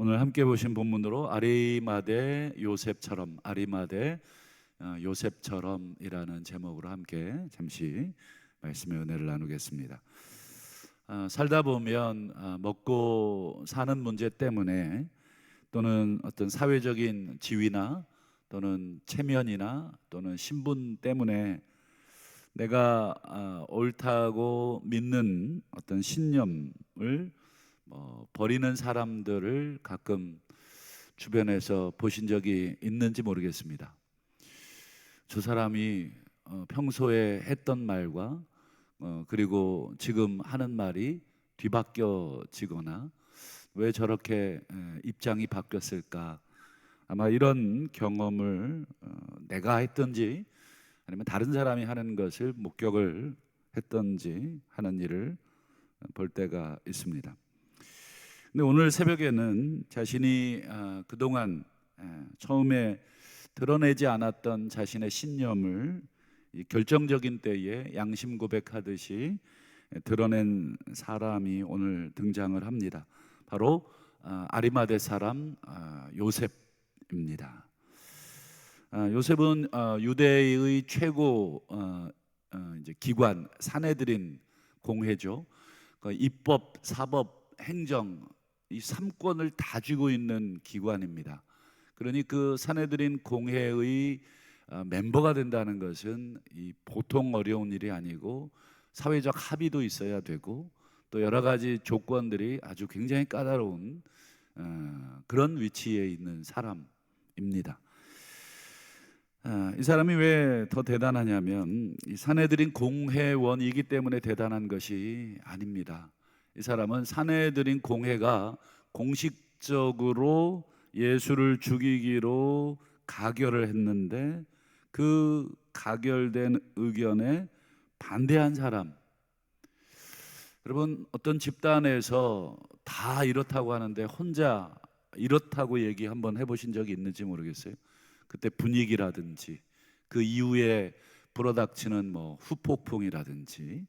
오늘 함께 보신 본문으로 아리마대 요셉처럼, 아리마대 요셉처럼이라는 제목으로 함께 잠시 말씀의 은혜를 나누겠습니다. 살다 보면 먹고 사는 문제 때문에 또는 어떤 사회적인 지위나 또는 체면이나 또는 신분 때문에 내가 옳다고 믿는 어떤 신념을 버리는 사람들을 가끔 주변에서 보신 적이 있는지 모르겠습니다. 저 사람이 평소에 했던 말과 그리고 지금 하는 말이 뒤바뀌어지거나 왜 저렇게 입장이 바뀌었을까? 아마 이런 경험을 내가 했던지 아니면 다른 사람이 하는 것을 목격을 했던지 하는 일을 볼 때가 있습니다. 근데 오늘 새벽에는 자신이 그동안 처음에 드러내지 않았던 자신의 신념을 이 결정적인 때에 양심 고백하듯이 드러낸 사람이 오늘 등장을 합니다. 바로 아리마대 사람 요셉입니다. 요셉은 유대의 최고 이제 기관 산헤드린 공회죠. 입법, 사법, 행정 이 3권을 다 쥐고 있는 기관입니다. 그러니 그 산헤드린 공회의 멤버가 된다는 것은 이 보통 어려운 일이 아니고 사회적 합의도 있어야 되고 또 여러 가지 조건들이 아주 굉장히 까다로운 그런 위치에 있는 사람입니다. 이 사람이 왜 더 대단하냐면 이 산헤드린 공회원이기 때문에 대단한 것이 아닙니다. 이 사람은 산헤드린 공회가 공식적으로 예수를 죽이기로 가결을 했는데 그 가결된 의견에 반대한 사람. 여러분, 어떤 집단에서 다 이렇다고 하는데 혼자 이렇다고 얘기 한번 해보신 적이 있는지 모르겠어요. 그때 분위기라든지 그 이후에 불어닥치는 후폭풍이라든지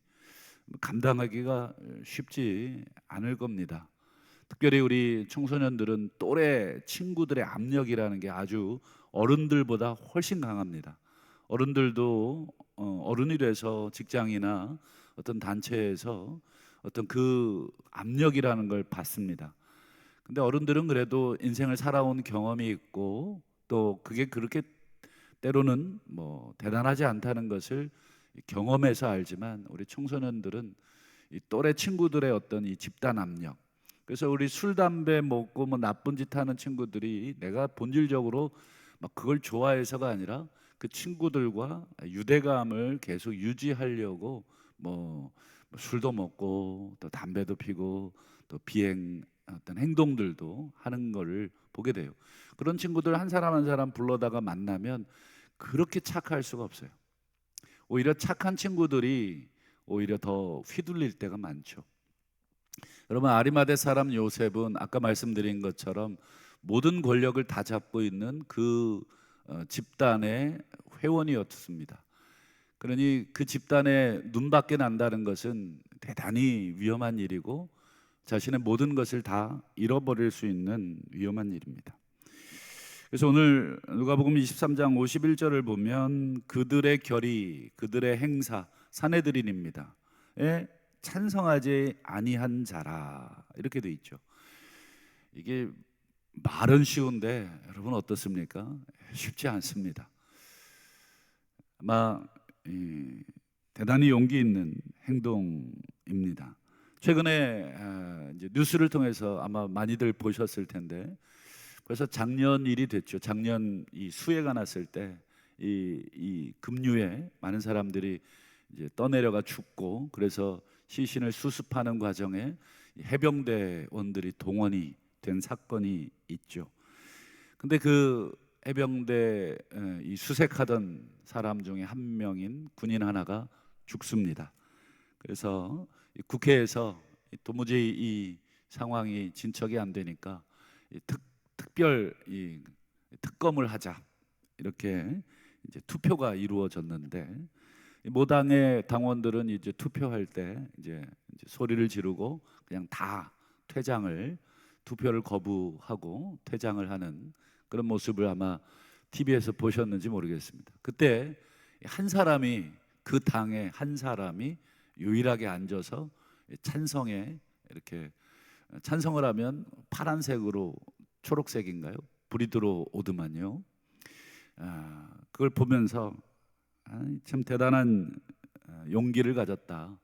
감당하기가 쉽지 않을 겁니다. 특별히 우리 청소년들은 또래 친구들의 압력이라는 게 아주 어른들보다 훨씬 강합니다. 어른들도 어른이 돼서 직장이나 어떤 단체에서 어떤 그 압력이라는 걸 받습니다. 근데 어른들은 그래도 인생을 살아온 경험이 있고 또 그게 그렇게 때로는 대단하지 않다는 것을 경험해서 알지만 우리 청소년들은 이 또래 친구들의 어떤 이 집단 압력, 그래서 우리 술 담배 먹고 나쁜 짓 하는 친구들이 내가 본질적으로 막 그걸 좋아해서가 아니라 그 친구들과 유대감을 계속 유지하려고 술도 먹고 또 담배도 피고 또 비행 어떤 행동들도 하는 거를 보게 돼요. 그런 친구들 한 사람 한 사람 불러다가 만나면 그렇게 착할 수가 없어요. 오히려 착한 친구들이 오히려 더 휘둘릴 때가 많죠. 여러분, 아리마대 사람 요셉은 아까 말씀드린 것처럼 모든 권력을 다 잡고 있는 그 집단의 회원이었습니다. 그러니 그 집단의 눈밖에 난다는 것은 대단히 위험한 일이고 자신의 모든 것을 다 잃어버릴 수 있는 위험한 일입니다. 그래서 오늘 누가복음 23장 51절을 보면 그들의 결의, 그들의 행사, 산헤드린입니다. 찬성하지 아니한 자라 이렇게 돼 있죠. 이게 말은 쉬운데 여러분 어떻습니까? 쉽지 않습니다. 아마 대단히 용기 있는 행동입니다. 최근에 이제 뉴스를 통해서 아마 많이들 보셨을 텐데 벌써 작년 일이 됐죠. 작년 이 수해가 났을 때 이 급류에 많은 사람들이 이제 떠내려가 죽고 그래서 시신을 수습하는 과정에 해병대원들이 동원이 된 사건이 있죠. 근데 그 해병대 이 수색하던 사람 중에 한 명인 군인 하나가 죽습니다. 그래서 국회에서 도무지 이 상황이 진척이 안 되니까 특별 특검을 하자 이렇게 이제 투표가 이루어졌는데 모당의 당원들은 이제 투표할 때 이제 소리를 지르고 그냥 다 퇴장을 투표를 거부하고 퇴장을 하는 그런 모습을 아마 TV에서 보셨는지 모르겠습니다. 그때 한 사람이, 그 당의 한 사람이 유일하게 앉아서 찬성에, 이렇게 찬성을 하면 파란색으로, 초록색인가요? 불이 들어오더만요. 그걸 보면서 참 대단한 용기를 가졌다.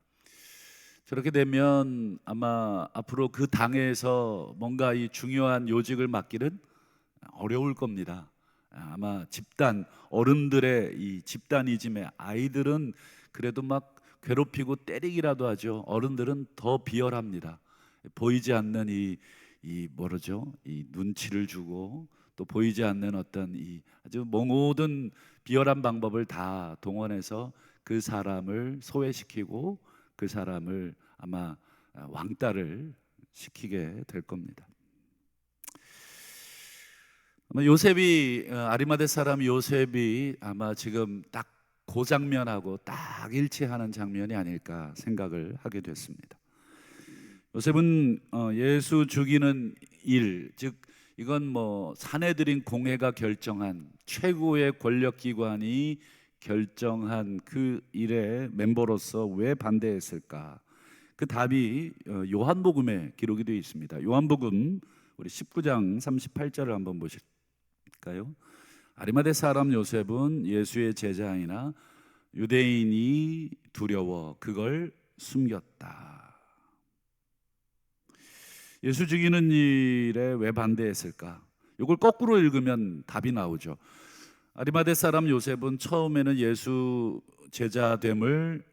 저렇게 되면 아마 앞으로 그 당에서 뭔가 이 중요한 요직을 맡기는 어려울 겁니다. 아마 집단, 어른들의 이 집단이즘에 아이들은 그래도 막 괴롭히고 때리기라도 하죠. 어른들은 더 비열합니다. 보이지 않는 이 뭐라죠? 이 눈치를 주고, 또 보이지 않는 어떤 이 아주 모든 비열한 방법을 다 동원해서 그 사람을 소외시키고 그 사람을 아마 왕따를 시키게 될 겁니다. 아마 요셉이, 아리마대 사람 요셉이 아마 지금 딱 그 장면하고 딱 일치하는 장면이 아닐까 생각을 하게 됐습니다. 요셉은 예수 죽이는 일, 즉 이건 뭐 사내들인 공회가 결정한, 최고의 권력기관이 결정한 그 일의 멤버로서 왜 반대했을까? 그 답이 요한복음에 기록이 되어 있습니다. 요한복음 우리 19장 38절을 한번 보실까요? 아리마대 사람 요셉은 예수의 제자이나 유대인이 두려워 그걸 숨겼다. 예수 죽이는 일에 왜 반대했을까? 이걸 거꾸로 읽으면 답이 나오죠. 아리마대 사람 요셉은 처음에는 예수 제자됨을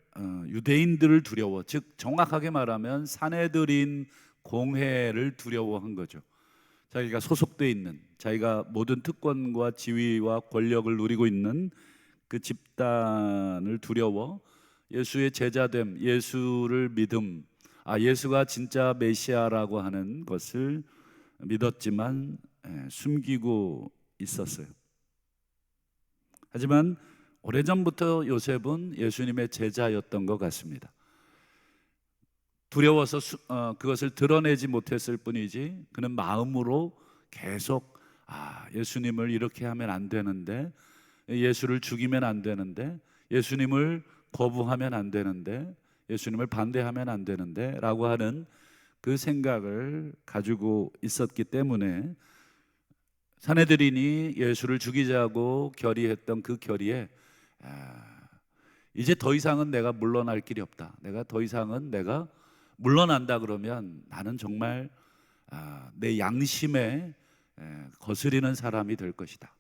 유대인들을 두려워, 즉 정확하게 말하면 사내들인 공회를 두려워한 거죠. 자기가 소속돼 있는, 자기가 모든 특권과 지위와 권력을 누리고 있는 그 집단을 두려워 예수의 제자됨, 예수를 믿음, 예수가 진짜 메시아라고 하는 것을 믿었지만 숨기고 있었어요. 하지만 오래전부터 요셉은 예수님의 제자였던 것 같습니다. 두려워서 그것을 드러내지 못했을 뿐이지, 그는 마음으로 계속 예수님을 이렇게 하면 안 되는데, 예수를 죽이면 안 되는데, 예수님을 거부하면 안 되는데, 예수님을 반대하면 안 되는데 라고 하는 그 생각을 가지고 있었기 때문에 사내들인이 예수를 죽이자고 결의했던 그 결의에 이제 더 이상은 내가 물러날 길이 없다, 내가 더 이상은 내가 물러난다 그러면 나는 정말 내 양심에 거스리는 사람이 될 것이다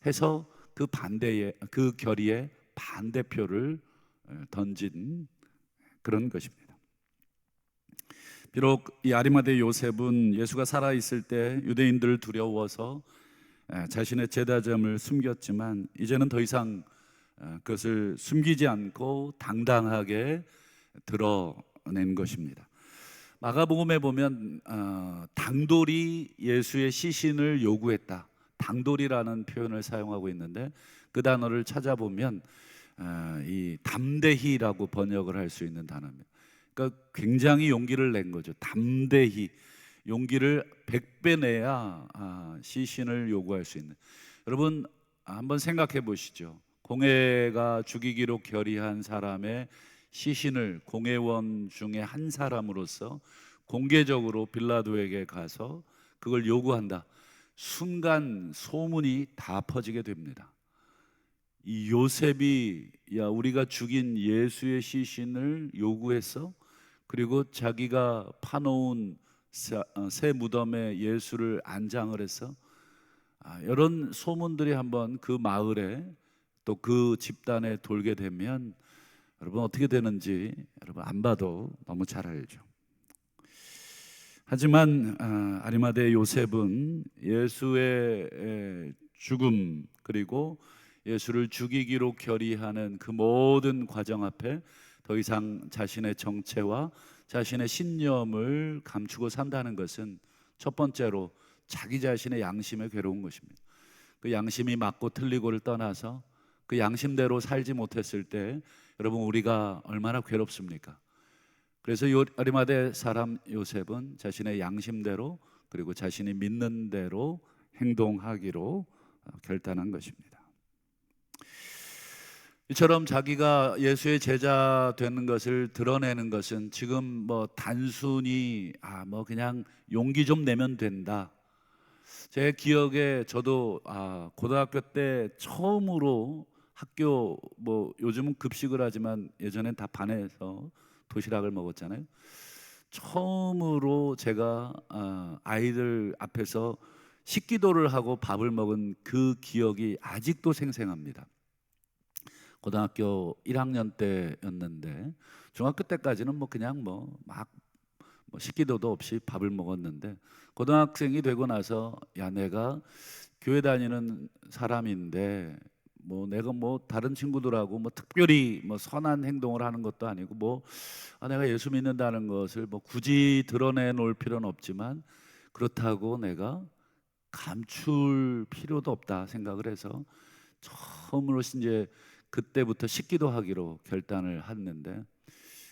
해서 그 반대에, 그 결의에 반대표를 던진 그런 것입니다. 비록 이 아리마대 요셉은 예수가 살아있을 때 유대인들을 두려워서 자신의 제자점을 숨겼지만 이제는 더 이상 그것을 숨기지 않고 당당하게 드러낸 것입니다. 마가복음에 보면 당돌이 예수의 시신을 요구했다, 당돌이라는 표현을 사용하고 있는데 그 단어를 찾아보면 이 담대히라고 번역을 할 수 있는 단어입니다. 그러니까 굉장히 용기를 낸 거죠. 담대히 용기를 100배 내야 시신을 요구할 수 있는. 여러분 한번 생각해 보시죠. 공회가 죽이기로 결의한 사람의 시신을 공회원 중에 한 사람으로서 공개적으로 빌라도에게 가서 그걸 요구한다. 순간 소문이 다 퍼지게 됩니다. 이 요셉이 우리가 죽인 예수의 시신을 요구했어? 그리고 자기가 파놓은 새 무덤에 예수를 안장을 했어? 이런 소문들이 한번 그 마을에 또 그 집단에 돌게 되면 여러분 어떻게 되는지 여러분 안 봐도 너무 잘 알죠. 하지만 아리마대 요셉은 예수의 죽음, 그리고 예수를 죽이기로 결의하는 그 모든 과정 앞에 더 이상 자신의 정체와 자신의 신념을 감추고 산다는 것은 첫 번째로 자기 자신의 양심에 괴로운 것입니다. 그 양심이 맞고 틀리고를 떠나서 그 양심대로 살지 못했을 때 여러분 우리가 얼마나 괴롭습니까? 그래서 아리마대 사람 요셉은 자신의 양심대로 그리고 자신이 믿는 대로 행동하기로 결단한 것입니다. 이처럼 자기가 예수의 제자 되는 것을 드러내는 것은 지금 뭐 단순히 그냥 용기 좀 내면 된다. 제 기억에 저도 고등학교 때 처음으로 학교 요즘은 급식을 하지만 예전엔 다 반에서 도시락을 먹었잖아요. 처음으로 제가 아이들 앞에서 식기도를 하고 밥을 먹은 그 기억이 아직도 생생합니다. 고등학교 1학년 때였는데 중학교 때까지는 그냥 식기도도 없이 밥을 먹었는데 고등학생이 되고 나서 내가 교회 다니는 사람인데 내가 다른 친구들하고 특별히 선한 행동을 하는 것도 아니고 내가 예수 믿는다는 것을 굳이 드러내 놓을 필요는 없지만 그렇다고 내가 감출 필요도 없다 생각을 해서 처음으로 이제 그때부터 식기도 하기로 결단을 했는데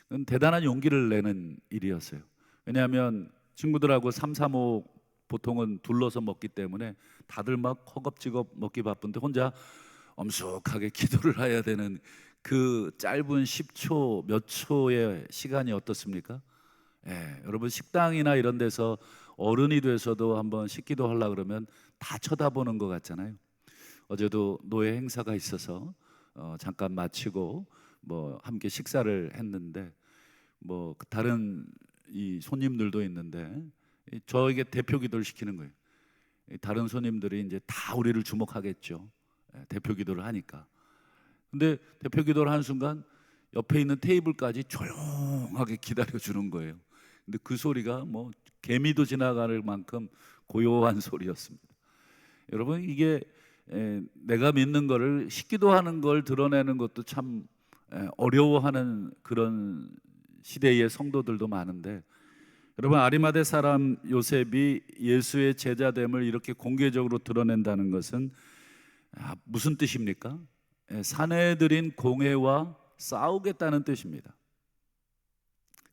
그건 대단한 용기를 내는 일이었어요. 왜냐하면 친구들하고 삼삼오오 보통은 둘러서 먹기 때문에 다들 허겁지겁 먹기 바쁜데 혼자 엄숙하게 기도를 해야 되는 그 짧은 10초 몇 초의 시간이 어떻습니까? 여러분 식당이나 이런 데서 어른이 돼서도 한번 식기도 하려고 그러면 다 쳐다보는 것 같잖아요. 어제도 노예 행사가 있어서 잠깐 마치고 함께 식사를 했는데 다른 이 손님들도 있는데 저에게 대표 기도를 시키는 거예요. 다른 손님들이 이제 다 우리를 주목하겠죠. 대표 기도를 하니까. 근데 대표 기도를 하는 순간 옆에 있는 테이블까지 조용하게 기다려 주는 거예요. 근데 그 소리가 개미도 지나갈 만큼 고요한 소리였습니다. 여러분 이게 내가 믿는 거를 식기도하는 걸 드러내는 것도 참 어려워하는 그런 시대의 성도들도 많은데 여러분 아리마대 사람 요셉이 예수의 제자됨을 이렇게 공개적으로 드러낸다는 것은 무슨 뜻입니까? 사내들인 공회와 싸우겠다는 뜻입니다.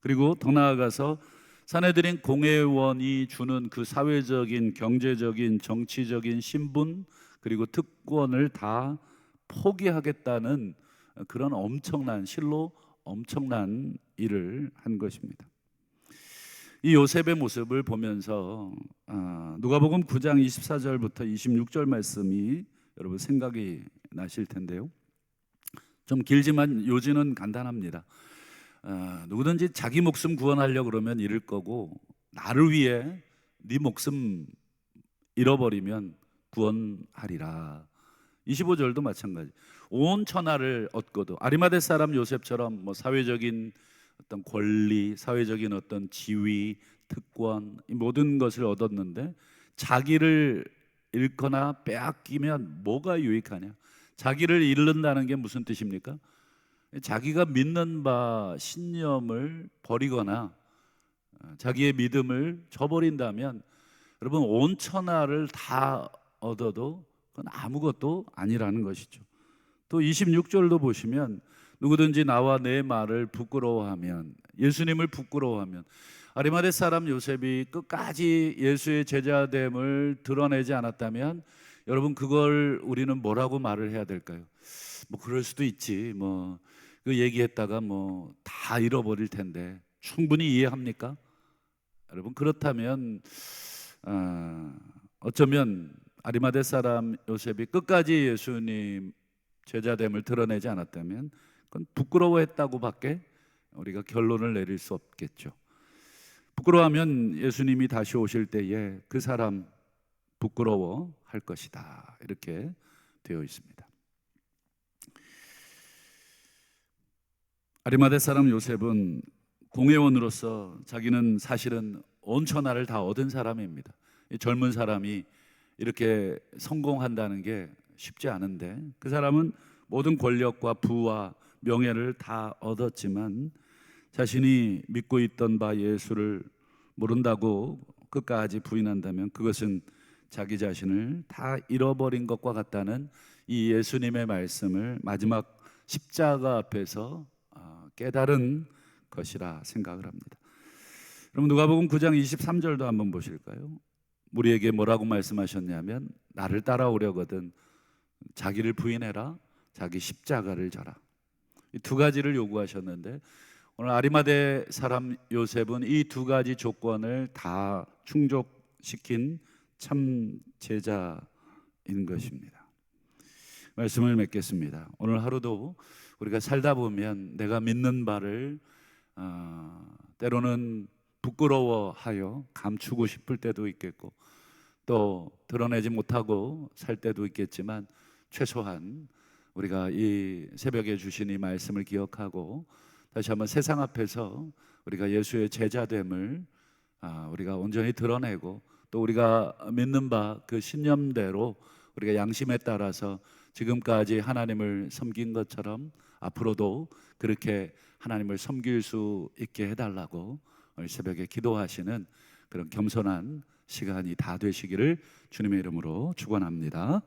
그리고 더 나아가서 사내들인 공회원이 주는 그 사회적인, 경제적인, 정치적인 신분 그리고 특권을 다 포기하겠다는 그런 실로 엄청난 일을 한 것입니다. 이 요셉의 모습을 보면서 누가복음 9장 24절부터 26절 말씀이 여러분 생각이 나실 텐데요. 좀 길지만 요지는 간단합니다. 누구든지 자기 목숨 구원하려고 그러면 잃을 거고 나를 위해 네 목숨 잃어버리면 구원하리라. 25절도 마찬가지. 온 천하를 얻고도 아리마대 사람 요셉처럼 사회적인 어떤 권리, 사회적인 어떤 지위, 특권 이 모든 것을 얻었는데 자기를 잃거나 빼앗기면 뭐가 유익하냐? 자기를 잃는다는 게 무슨 뜻입니까? 자기가 믿는 바 신념을 버리거나 자기의 믿음을 저버린다면 여러분 온 천하를 다 얻어도 그건 아무것도 아니라는 것이죠. 또 26절도 보시면 누구든지 나와 내 말을 부끄러워하면, 예수님을 부끄러워하면, 아리마대 사람 요셉이 끝까지 예수의 제자됨을 드러내지 않았다면 여러분 그걸 우리는 뭐라고 말을 해야 될까요? 그럴 수도 있지, 그 얘기했다가 다 잃어버릴 텐데 충분히 이해합니까? 여러분 그렇다면 어쩌면 아리마대 사람 요셉이 끝까지 예수님 제자됨을 드러내지 않았다면 그건 부끄러워했다고밖에 우리가 결론을 내릴 수 없겠죠. 부끄러워하면 예수님이 다시 오실 때에 그 사람 부끄러워할 것이다, 이렇게 되어 있습니다. 아리마대 사람 요셉은 공회원으로서 자기는 사실은 온 천하를 다 얻은 사람입니다. 이 젊은 사람이 이렇게 성공한다는 게 쉽지 않은데 그 사람은 모든 권력과 부와 명예를 다 얻었지만 자신이 믿고 있던 바 예수를 모른다고 끝까지 부인한다면 그것은 자기 자신을 다 잃어버린 것과 같다는 이 예수님의 말씀을 마지막 십자가 앞에서 깨달은 것이라 생각을 합니다. 그럼 누가복음 9장 23절도 한번 보실까요? 우리에게 뭐라고 말씀하셨냐면 나를 따라오려거든 자기를 부인해라, 자기 십자가를 져라. 이 두 가지를 요구하셨는데 오늘 아리마대 사람 요셉은 이 두 가지 조건을 다 충족시킨 참 제자인 것입니다. 말씀을 맺겠습니다. 오늘 하루도 우리가 살다 보면 내가 믿는 바를 때로는 부끄러워하여 감추고 싶을 때도 있겠고 또 드러내지 못하고 살 때도 있겠지만 최소한 우리가 이 새벽에 주신 이 말씀을 기억하고 다시 한번 세상 앞에서 우리가 예수의 제자됨을 우리가 온전히 드러내고 또 우리가 믿는 바 그 신념대로 우리가 양심에 따라서 지금까지 하나님을 섬긴 것처럼 앞으로도 그렇게 하나님을 섬길 수 있게 해달라고 오늘 새벽에 기도하시는 그런 겸손한 시간이 다 되시기를 주님의 이름으로 축원합니다.